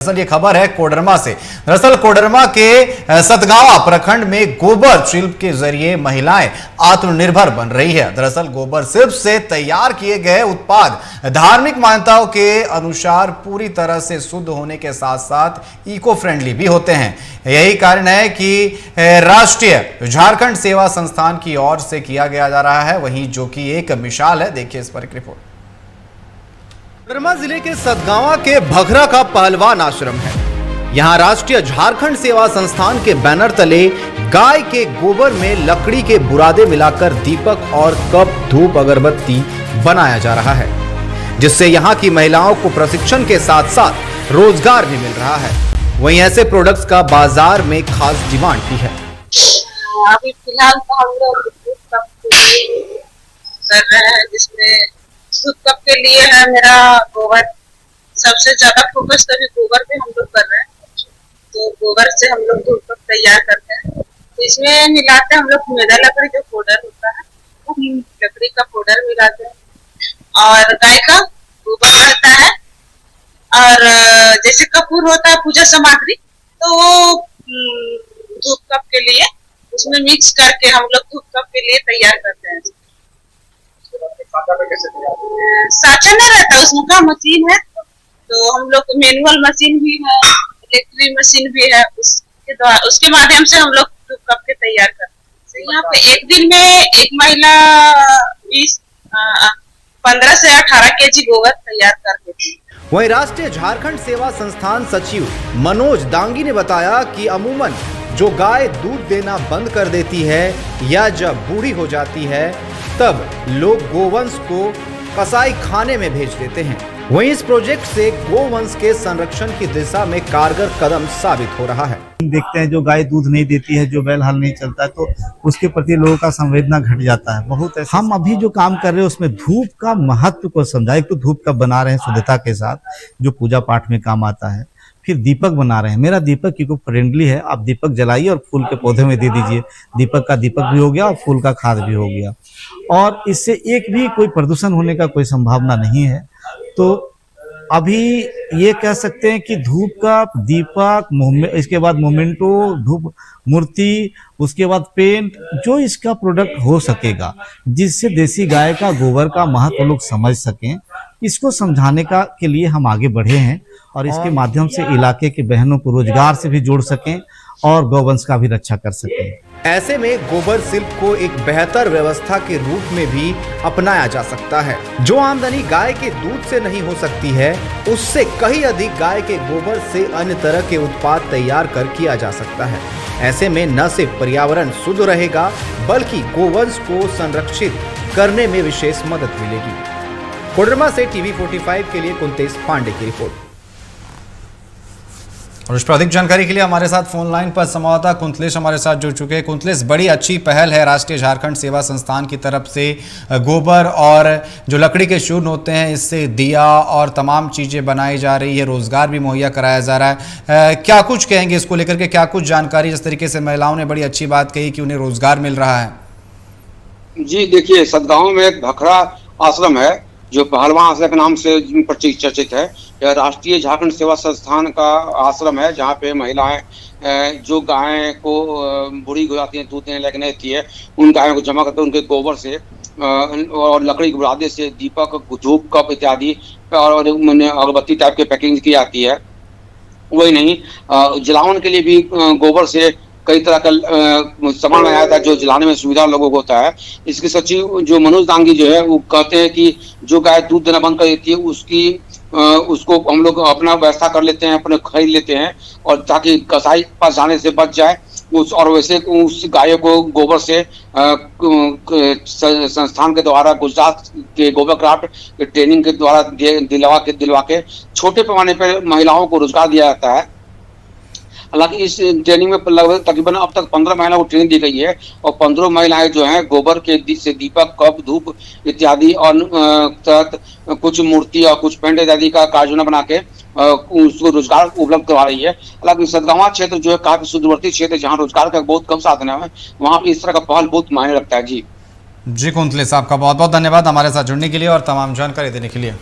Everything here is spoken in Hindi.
दरअसल ये खबर है कोडरमा से। दरअसल कोडरमा के सतगावा प्रखंड में गोबर शिल्प के जरिए महिलाएं आत्मनिर्भर बन रही है। दरअसल गोबर शिल्प से तैयार किए गए उत्पाद धार्मिक मान्यताओं के अनुसार पूरी तरह से शुद्ध होने के साथ साथ इको फ्रेंडली भी होते हैं। यही कारण है कि राष्ट्रीय झारखंड सेवा संस्थान की ओर से किया गया जा रहा है, वहीं जो कि एक मिसाल है। देखिए इस पर एक रिपोर्ट। कोडरमा जिले के सतगावा के भखरा का पहलवान आश्रम है। यहाँ राष्ट्रीय झारखंड सेवा संस्थान के बैनर तले गाय के गोबर में लकड़ी के बुरादे मिलाकर दीपक और कप धूप अगरबत्ती बनाया जा रहा है, जिससे यहाँ की महिलाओं को प्रशिक्षण के साथ साथ रोजगार भी मिल रहा है। वहीं ऐसे प्रोडक्ट्स का बाजार में खास डिमांड भी है। अभी फिलहाल तो हम लोग कप कर रहे हैं, जिसमें दूध कप के लिए है मेरा गोबर। सबसे ज्यादा फोकस तो अभी गोबर पे हम लोग कर रहे हैं। तो गोबर से हम लोग दूध कप तैयार करते हैं। तो इसमें मिलाते हैं हम लोग मैदा लकड़ी जो पाउडर होता है, वो लकड़ी का पाउडर मिलाते हैं और गाय का गोबर पड़ता है। और जैसे कपूर होता है पूजा सामग्री, तो वो धूप कप के लिए उसमें मिक्स करके हम लोग धूप कप के लिए तैयार करते हैं। साचा नहीं रहता, उसमें का मशीन है, तो हम लोग मैनुअल मशीन भी है, इलेक्ट्रिक मशीन भी है, उसके माध्यम से हम लोग धूप कप के तैयार करते हैं। यहाँ पे एक दिन में एक महिला 15 से 18 केजी गोबर तैयार कर देती है। वहीं राष्ट्रीय झारखंड सेवा संस्थान सचिव मनोज दांगी ने बताया कि अमूमन जो गाय दूध देना बंद कर देती है या जब बूढ़ी हो जाती है, तब लोग गोवंश को कसाई खाने में भेज देते हैं। वहीं इस प्रोजेक्ट से गोवंश के संरक्षण की दिशा में कारगर कदम साबित हो रहा है। देखते हैं जो गाय दूध नहीं देती है, जो बैल हल नहीं चलता है, तो उसके प्रति लोगों का संवेदना घट जाता है। बहुत ऐसे हम अभी जो काम कर रहे हैं उसमें धूप का महत्व को समझा। एक तो धूप कप बना रहे हैं शुद्धता के साथ, जो पूजा पाठ में काम आता है। फिर दीपक बना रहे हैं। मेरा दीपक इको फ्रेंडली है। आप दीपक जलाइए और फूल के पौधे में दे दीजिए। दीपक का दीपक भी हो गया और फूल का खाद भी हो गया, और इससे एक भी कोई प्रदूषण होने का कोई संभावना नहीं है। तो अभी ये कह सकते हैं कि धूप का दीपक, इसके बाद मोमेंटो, धूप मूर्ति, उसके बाद पेंट, जो इसका प्रोडक्ट हो सकेगा जिससे देसी गाय का गोबर का महत्व लोग समझ सकें, इसको समझाने का के लिए हम आगे बढ़े हैं और इसके माध्यम से इलाके के बहनों को रोजगार से भी जोड़ सकें और गौवंश का भी रक्षा कर सकें। ऐसे में गोबर शिल्प को एक बेहतर व्यवस्था के रूप में भी अपनाया जा सकता है। जो आमदनी गाय के दूध से नहीं हो सकती है, उससे कहीं अधिक गाय के गोबर से अन्य तरह के उत्पाद तैयार कर किया जा सकता है। ऐसे में न सिर्फ पर्यावरण शुद्ध रहेगा, बल्कि गोवंश को संरक्षित करने में विशेष मदद मिलेगी। कोडरमा से टीवी 45 के लिए कुंतेश पांडे की रिपोर्ट। और इस पर अधिक जानकारी के लिए हमारे साथ फोन लाइन पर संवाददाता कुंतलेश हमारे साथ जुड़ चुके हैं। कुंतलेश, बड़ी अच्छी पहल है राष्ट्रीय झारखंड सेवा संस्थान की तरफ से। गोबर और जो लकड़ी के चूर्ण होते हैं, इससे दिया और तमाम चीज़ें बनाई जा रही है, रोजगार भी मुहैया कराया जा रहा है। क्या कुछ कहेंगे इसको लेकर के, क्या कुछ जानकारी? जिस तरीके से महिलाओं ने बड़ी अच्छी बात कही कि उन्हें रोजगार मिल रहा है। जी देखिए, सतगांव में एक भखरा आश्रम है जो पहलवान आश्रम के नाम से चर्चित है। यह राष्ट्रीय झारखंड सेवा संस्थान का आश्रम है, जहाँ पे महिलाएं जो गायें को बूढ़ी हो जाती हैं, दूध देने लायक नहीं होती है, उन गायों को जमा करते हैं, उनके गोबर से और लकड़ी के बुरादे से दीपक, धूप कप इत्यादि और अगरबत्ती टाइप की पैकिंग की जाती है। वही नहीं, जलावन के लिए भी गोबर से कई तरह का सामान बनाया था जो जलाने में सुविधा लोगों को होता है। इसके सचिव जो मनोज दांगी जो है, वो कहते हैं कि जो गाय दूध देना बंद कर देती है उसको हम लोग अपना व्यवस्था कर लेते हैं, अपने खरीद लेते हैं, और ताकि कसाई पास जाने से बच जाए। और वैसे उस गायों को गोबर से संस्थान के द्वारा, गुजरात के गोबर क्राफ्ट ट्रेनिंग के द्वारा दिलवा के छोटे पैमाने पर महिलाओं को रोजगार दिया जाता है। हालांकि इस ट्रेनिंग में लगभग तकरीबन अब तक 15 महिलाओं को ट्रेनिंग दी गई है, और 15 महिलाएं जो हैं गोबर के से दीपक, कप, धूप इत्यादि और कुछ मूर्ति और कुछ पेंट इत्यादि का कारखाना बना के उसको रोजगार उपलब्ध करवा रही है। हालांकि सतगावा क्षेत्र जो है काफी सुदूरवर्ती क्षेत्र, जहाँ रोजगार का बहुत कम साधन है, वहाँ पर इस तरह का पहल बहुत मायने रखता है। जी कुंतलेश, आपका बहुत बहुत धन्यवाद हमारे साथ जुड़ने के लिए और तमाम जानकारी देने के लिए।